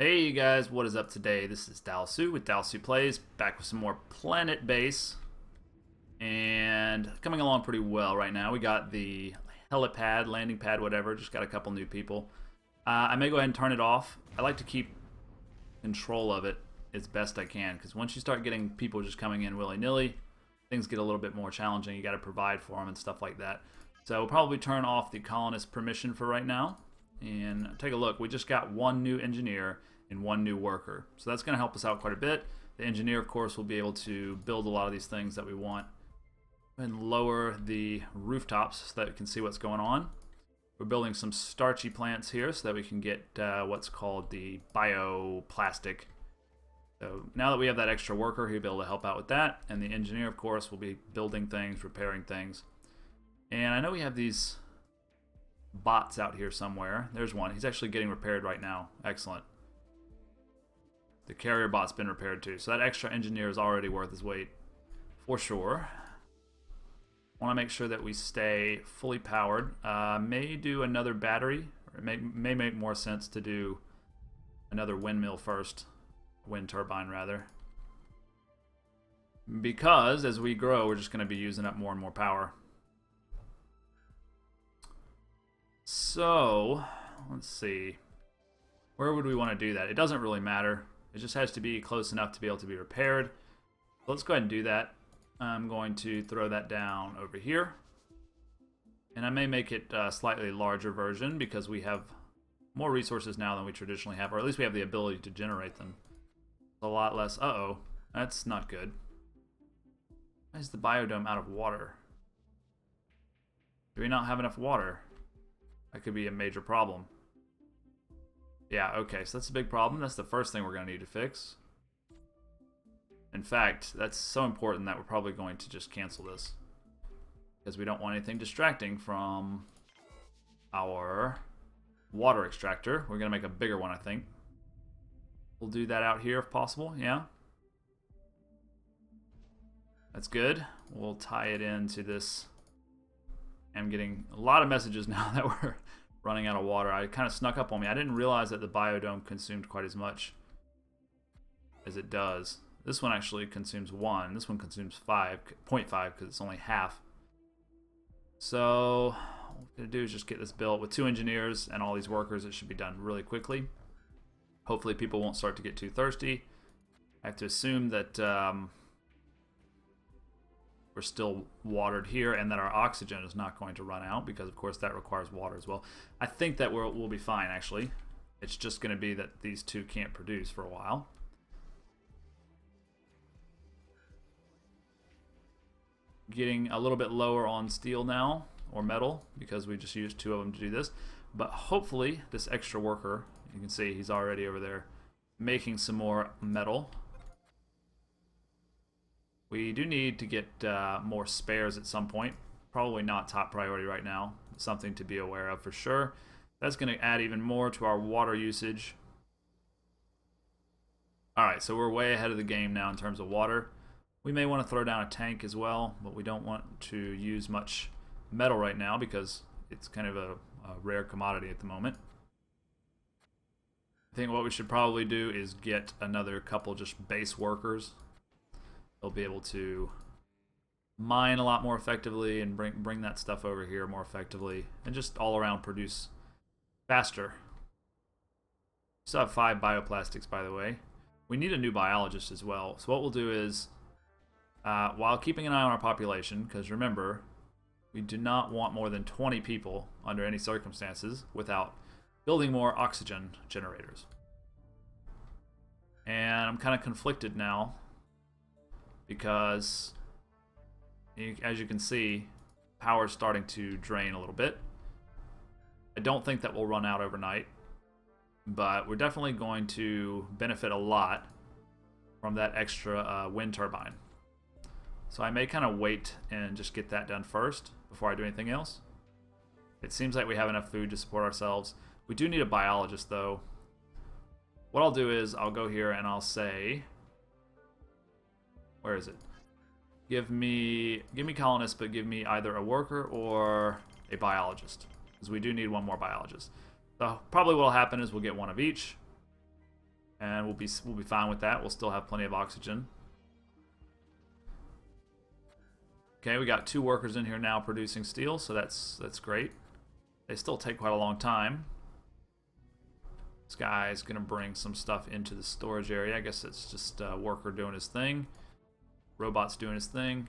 Hey you guys, what is up today? This is Dalsu with Dalsu Plays, back with some more Planetbase, and coming along pretty well right now. We got the helipad, landing pad, whatever, just got a couple new people. I may go ahead and turn it off. I like to keep control of it as best I can, because once you start getting people just coming in willy-nilly, things get a little bit more challenging. You got to provide for them and stuff like that. So we'll probably turn off the colonist permission for right now, and take a look. We just got one new engineer and one new worker. So that's going to help us out quite a bit. The engineer, of course, will be able to build a lot of these things that we want and lower the rooftops so that we can see what's going on. We're building some starchy plants here so that we can get what's called the bioplastic. So now that we have that extra worker, he'll be able to help out with that. And the engineer, of course, will be building things, repairing things. And I know we have these bots out here somewhere. There's one. He's actually getting repaired right now. Excellent. The carrier bot's been repaired too, so that extra engineer is already worth his weight for sure. Want to make sure that we stay fully powered. May do another battery, or it may make more sense to do another windmill first, wind turbine rather, because as we grow, we're just going to be using up more and more power. So let's see, where would we want to do that? It doesn't really matter. It just has to be close enough to be able to be repaired. So let's go ahead and do that. I'm going to throw that down over here. And I may make it a slightly larger version because we have more resources now than we traditionally have, or at least we have the ability to generate them. A lot less. Uh-oh, that's not good. Why is the biodome out of water? Do we not have enough water? That could be a major problem. Yeah, okay, so that's a big problem. That's the first thing we're going to need to fix. In fact, that's so important that we're probably going to just cancel this, because we don't want anything distracting from our water extractor. We're going to make a bigger one, I think. We'll do that out here if possible, yeah. That's good. We'll tie it into this. I'm getting a lot of messages now that we're running out of water. I kind of snuck up on me. I didn't realize that the biodome consumed quite as much as it does. This one actually consumes 1. This one consumes 5.5 because it's only half. So what we're going to do is just get this built with 2 engineers and all these workers. It should be done really quickly. Hopefully people won't start to get too thirsty. I have to assume that we're still watered here and that our oxygen is not going to run out, because of course that requires water as well. I think that we'll be fine actually. It's just going to be that these 2 can't produce for a while. Getting a little bit lower on steel now, or metal, because we just used 2 of them to do this. But hopefully this extra worker, you can see he's already over there making some more metal. We do need to get more spares at some point. Probably not top priority right now. Something to be aware of for sure. That's going to add even more to our water usage. Alright, so we're way ahead of the game now in terms of water. We may want to throw down a tank as well, but we don't want to use much metal right now because it's kind of a rare commodity at the moment. I think what we should probably do is get another couple just base workers. They'll be able to mine a lot more effectively and bring that stuff over here more effectively, and just all around produce faster. We still have 5 bioplastics, by the way. We need a new biologist as well. So what we'll do is, while keeping an eye on our population, because remember, we do not want more than 20 people under any circumstances without building more oxygen generators. And I'm kind of conflicted now, because as you can see, power is starting to drain a little bit. I don't think that will run out overnight, but we're definitely going to benefit a lot from that extra wind turbine. So I may kind of wait and just get that done first before I do anything else. It seems like we have enough food to support ourselves. We do need a biologist though. What I'll do is I'll go here and I'll say, where is it? Give me colonists, but give me either a worker or a biologist, because we do need one more biologist. So probably what will happen is we'll get one of each. and we'll be fine with that. We'll still have plenty of oxygen. Okay, we got 2 workers in here now producing steel, so that's great. They still take quite a long time. This guy's gonna bring some stuff into the storage area. I guess it's just a worker doing his thing. Robot's doing his thing.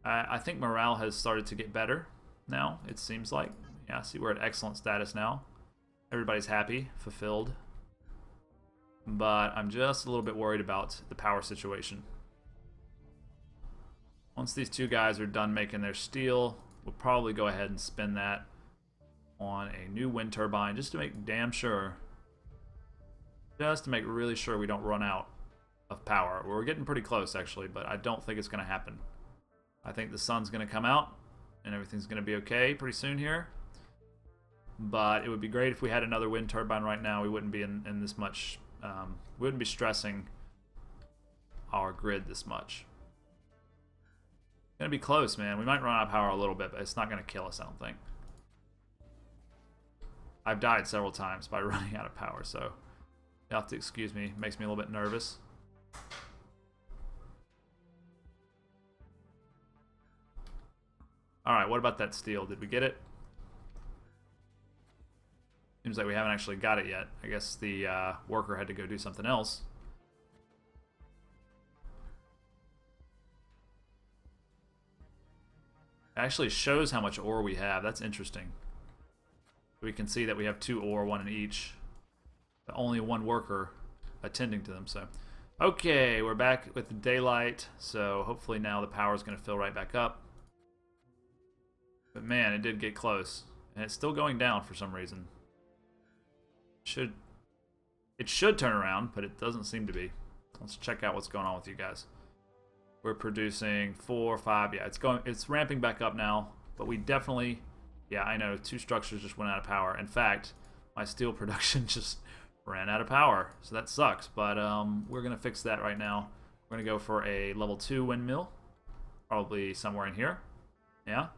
I think morale has started to get better now, it seems like. Yeah, see, we're at excellent status now. Everybody's happy, fulfilled. But I'm just a little bit worried about the power situation. Once these 2 guys are done making their steel, we'll probably go ahead and spin that on a new wind turbine just to make damn sure. Just to make really sure we don't run out of power. We're getting pretty close, actually, but I don't think it's going to happen. I think the sun's going to come out and everything's going to be okay pretty soon here. But it would be great if we had another wind turbine right now. We wouldn't be in this much, we wouldn't be stressing our grid this much. It's going to be close, man. We might run out of power a little bit, but it's not going to kill us, I don't think. I've died several times by running out of power, so you'll have to excuse me. It makes me a little bit nervous. Alright, what about that steel? Did we get it? Seems like we haven't actually got it yet. I guess the worker had to go do something else. It actually shows how much ore we have. That's interesting. We can see that we have 2 ore, 1 in each. But only 1 worker attending to them, so. Okay, we're back with the daylight, so hopefully now the power's going to fill right back up. But man, it did get close. And it's still going down for some reason. It should turn around, but it doesn't seem to be. Let's check out what's going on with you guys. We're producing 4, 5. Yeah, it's ramping back up now, but we definitely, yeah, I know 2 structures just went out of power. In fact, my steel production just ran out of power, so that sucks. But we're gonna fix that right now. We're gonna go for a level 2 windmill, probably somewhere in here. Yeah,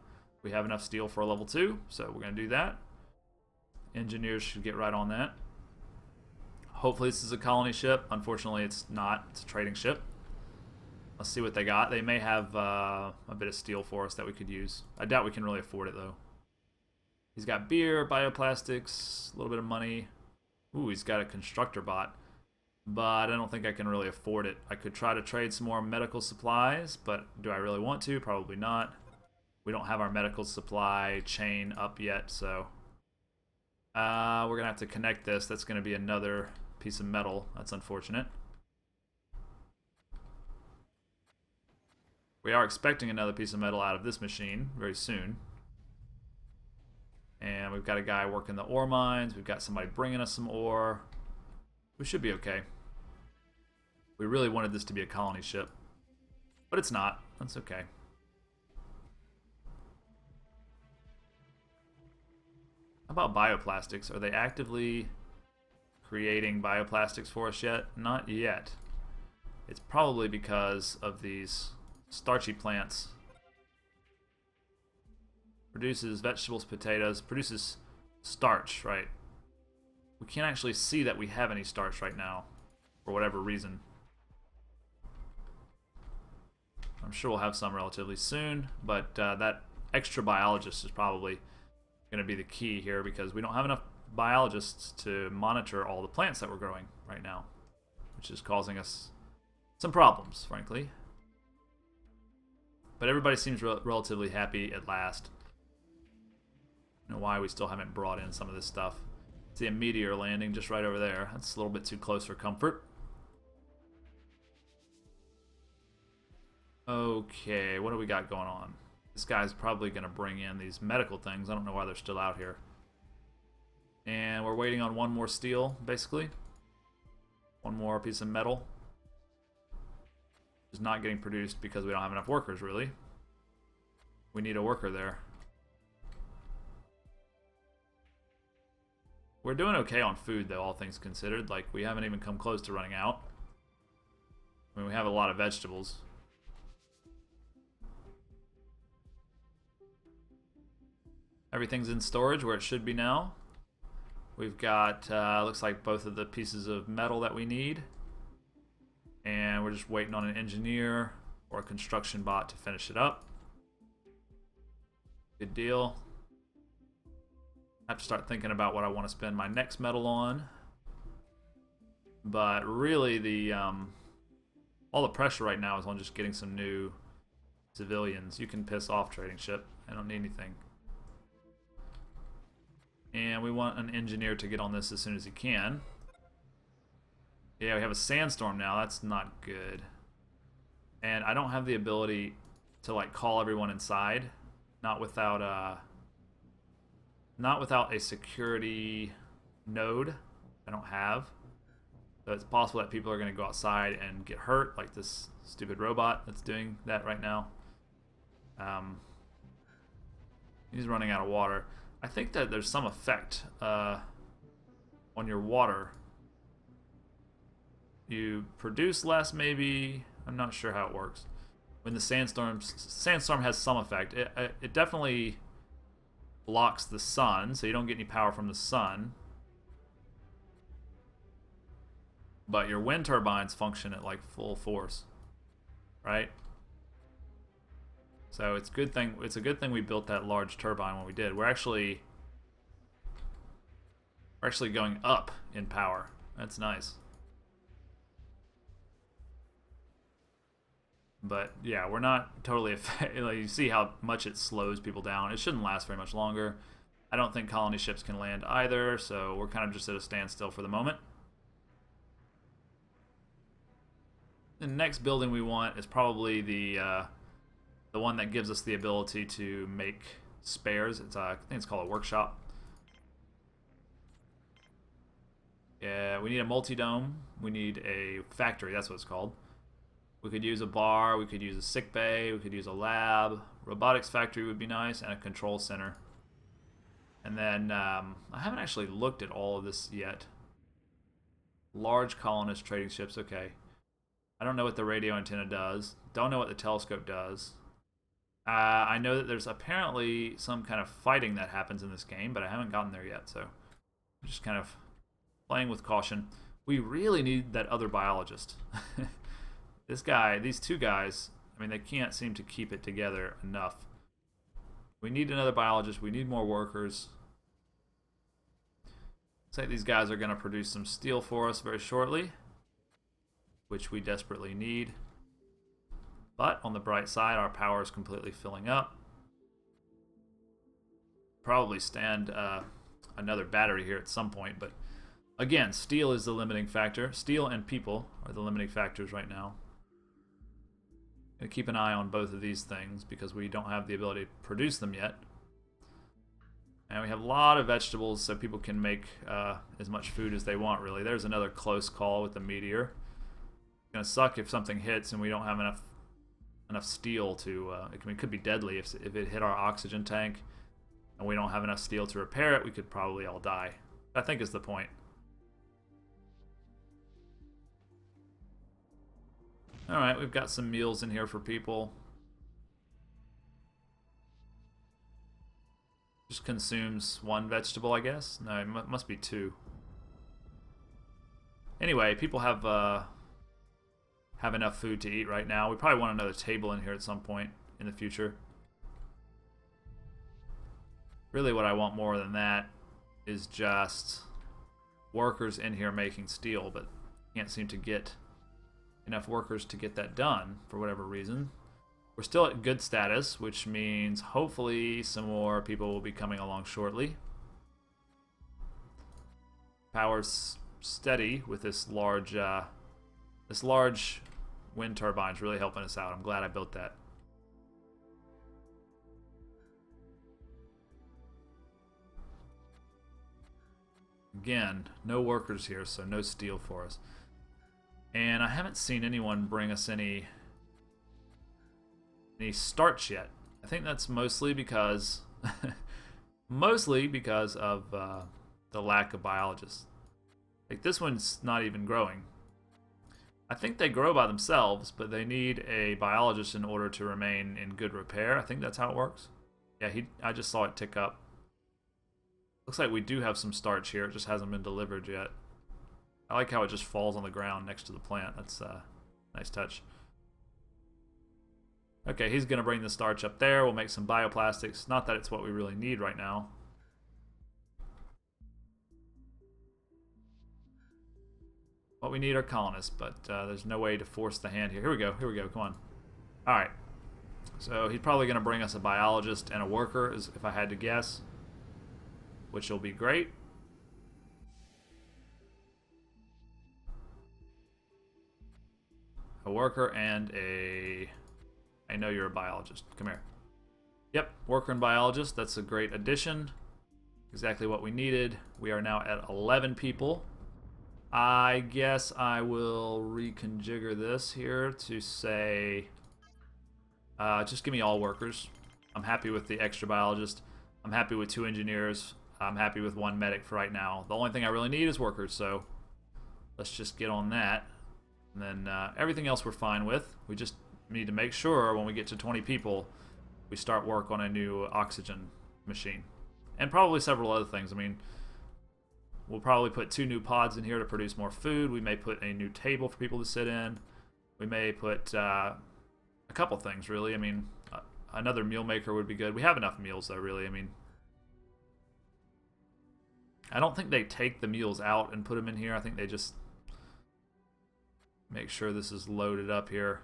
we have enough steel for a level 2, so we're gonna do that. Engineers should get right on that. Hopefully this is a colony ship. Unfortunately, it's not. It's a trading ship. Let's see what they got. They may have a bit of steel for us that we could use. I doubt we can really afford it, though. He's got beer, bioplastics, a little bit of money. Ooh, he's got a constructor bot. But I don't think I can really afford it. I could try to trade some more medical supplies, but do I really want to? Probably not. We don't have our medical supply chain up yet, so we're going to have to connect this. That's going to be another piece of metal. That's unfortunate. We are expecting another piece of metal out of this machine very soon. And we've got a guy working the ore mines. We've got somebody bringing us some ore. We should be okay. We really wanted this to be a colony ship, but it's not. That's okay. How about bioplastics? Are they actively creating bioplastics for us yet? Not yet. It's probably because of these starchy plants. Produces vegetables, potatoes, produces starch, right? We can't actually see that we have any starch right now, for whatever reason. I'm sure we'll have some relatively soon, but that extra biologist is probably going to be the key here, because we don't have enough biologists to monitor all the plants that we're growing right now, which is causing us some problems, frankly. But everybody seems relatively happy at last. I don't know why we still haven't brought in some of this stuff. See a meteor landing just right over there. That's a little bit too close for comfort. Okay, what do we got going on? This guy's probably going to bring in these medical things. I don't know why they're still out here. And we're waiting on one more steel, basically. One more piece of metal. It's not getting produced because we don't have enough workers, really. We need a worker there. We're doing okay on food, though, all things considered. Like, we haven't even come close to running out. I mean, we have a lot of vegetables. Everything's in storage where it should be now. We've got, looks like both of the pieces of metal that we need. And we're just waiting on an engineer or a construction bot to finish it up. Good deal. I have to start thinking about what I want to spend my next metal on. But really, all the pressure right now is on just getting some new civilians. You can piss off, trading ship. I don't need anything. And we want an engineer to get on this as soon as he can. Yeah, we have a sandstorm now. That's not good. And I don't have the ability to like call everyone inside. Not without a security node. I don't have. So it's possible that people are going to go outside and get hurt, like this stupid robot that's doing that right now. He's running out of water. I think that there's some effect on your water. You produce less, maybe. I'm not sure how it works. When the sandstorm has some effect. It definitely blocks the sun, so you don't get any power from the sun. But your wind turbines function at like full force, right? So it's a good thing we built that large turbine when we did. We're actually going up in power. That's nice. But yeah, we're not totally like, you see how much it slows people down. It shouldn't last very much longer. I don't think colony ships can land either, so we're kind of just at a standstill for the moment. The next building we want is probably the one that gives us the ability to make spares. It's I think it's called a workshop. Yeah, we need a multi-dome. We need a factory. That's what it's called. We could use a bar. We could use a sick bay. We could use a lab. Robotics factory would be nice, and a control center. And then I haven't actually looked at all of this yet. Large colonist trading ships. Okay. I don't know what the radio antenna does. Don't know what the telescope does. I know that there's apparently some kind of fighting that happens in this game, but I haven't gotten there yet, so I'm just kind of playing with caution. We really need that other biologist. These two guys, I mean, they can't seem to keep it together enough. We need another biologist. We need more workers. Looks like these guys are going to produce some steel for us very shortly, which we desperately need. But on the bright side, our power is completely filling up. Probably stand another battery here at some point, but again, steel is the limiting factor. Steel and people are the limiting factors right now. Gonna keep an eye on both of these things because we don't have the ability to produce them yet. And we have a lot of vegetables so people can make as much food as they want, really. There's another close call with the meteor. It's gonna suck if something hits and we don't have enough steel to it could be deadly if it hit our oxygen tank and we don't have enough steel to repair it. We could probably all die. I think is the point. Alright, we've got some meals in here for people. Just consumes one vegetable, I guess. No, it must be two. Anyway, people have enough food to eat right now. We probably want another table in here at some point in the future. Really what I want more than that is just workers in here making steel, but can't seem to get enough workers to get that done for whatever reason. We're still at good status, which means hopefully some more people will be coming along shortly. Power's steady with this large wind turbine's really helping us out. I'm glad I built that. Again, no workers here, so no steel for us. And I haven't seen anyone bring us any starch yet. I think that's mostly because of the lack of biologists. Like this one's not even growing. I think they grow by themselves, but they need a biologist in order to remain in good repair. I think that's how it works. Yeah, I just saw it tick up. Looks like we do have some starch here. It just hasn't been delivered yet. I like how it just falls on the ground next to the plant. That's a nice touch. Okay, he's going to bring the starch up there. We'll make some bioplastics. Not that it's what we really need right now. What we need are colonists, but there's no way to force the hand here. Here we go. Here we go. Come on. All right. So he's probably going to bring us a biologist and a worker, if I had to guess, which will be great. A worker and a... I know you're a biologist. Come here. Yep, worker and biologist. That's a great addition. Exactly what we needed. We are now at 11 people. I guess I will reconfigure this here to say... just give me all workers. I'm happy with the extra biologist. I'm happy with 2 engineers. I'm happy with 1 medic for right now. The only thing I really need is workers, so let's just get on that. And then everything else we're fine with. We just need to make sure when we get to 20 people, we start work on a new oxygen machine. And probably several other things. I mean, we'll probably put 2 new pods in here to produce more food. We may put a new table for people to sit in. We may put a couple things, really. I mean, another meal maker would be good. We have enough meals, though, really. I mean, I don't think they take the meals out and put them in here. I think they just make sure this is loaded up here.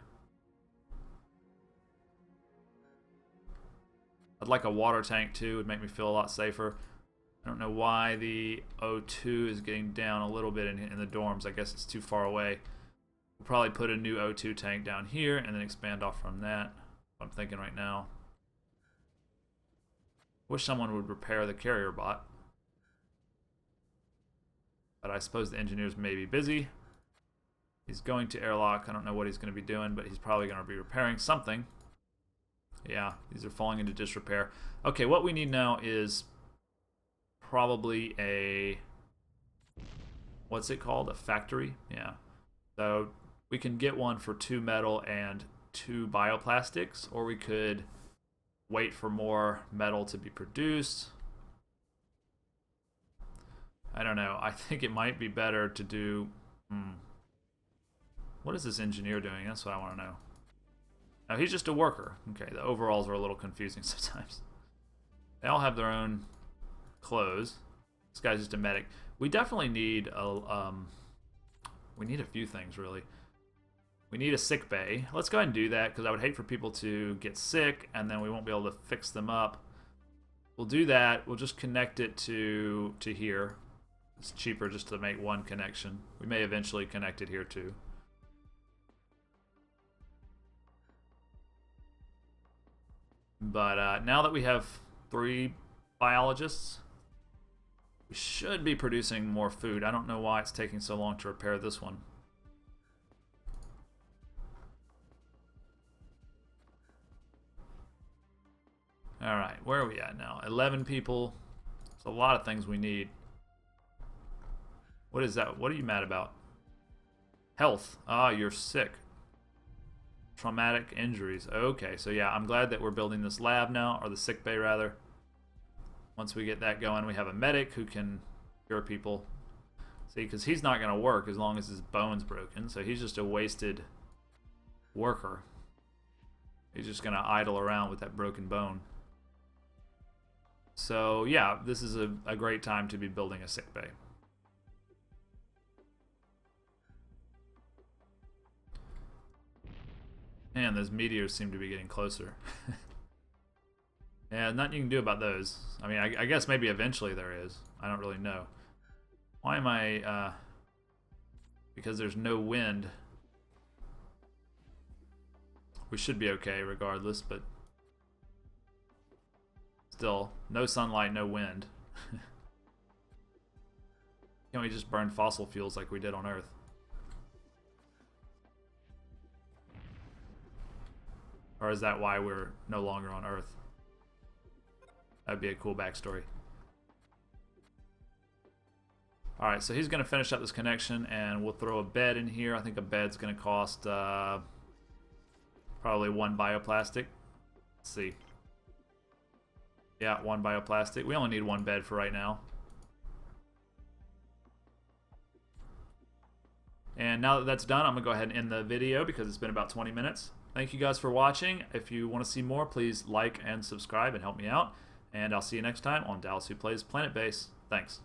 I'd like a water tank too. It would make me feel a lot safer. I don't know why the O2 is getting down a little bit in the dorms. I guess it's too far away. We'll probably put a new O2 tank down here and then expand off from that. What I'm thinking right now. Wish someone would repair the carrier bot. But I suppose the engineers may be busy. He's going to airlock. I don't know what he's going to be doing, but he's probably going to be repairing something. Yeah, these are falling into disrepair. Okay, what we need now is probably a... What's it called? A factory? Yeah. So we can get one for 2 metal and 2 bioplastics, or we could wait for more metal to be produced. I don't know. I think it might be better to do... What is this engineer doing? That's what I want to know. No, he's just a worker. Okay, the overalls are a little confusing sometimes. They all have their own clothes. This guy's just a medic. We definitely need a few things, really. We need a sick bay. Let's go ahead and do that, because I would hate for people to get sick and then we won't be able to fix them up. We'll do that. We'll just connect it to here. It's cheaper just to make one connection. We may eventually connect it here too. But now that we have 3 biologists, we should be producing more food. I don't know why it's taking so long to repair this one. Alright, where are we at now? 11 people. It's a lot of things we need. What is that? What are you mad about? Health. Ah, you're sick. Traumatic injuries. Okay, so yeah, I'm glad that we're building this lab now, or the sick bay rather. Once we get that going, we have a medic who can cure people. See, because he's not going to work as long as his bone's broken, so he's just a wasted worker. He's just going to idle around with that broken bone. So yeah, this is a great time to be building a sick bay. Man, those meteors seem to be getting closer. Yeah, nothing you can do about those. I mean, I guess maybe eventually there is. I don't really know. Why am I... because there's no wind. We should be okay regardless, but... Still, no sunlight, no wind. Can't we just burn fossil fuels like we did on Earth? Or is that why we're no longer on Earth? That'd be a cool backstory. Alright, so he's going to finish up this connection, and we'll throw a bed in here. I think a bed's going to cost probably 1 bioplastic. Let's see. Yeah, 1 bioplastic. We only need 1 bed for right now. And now that that's done, I'm going to go ahead and end the video because it's been about 20 minutes. Thank you guys for watching. If you want to see more, please like and subscribe and help me out. And I'll see you next time on Dallas Who Plays Planetbase. Thanks.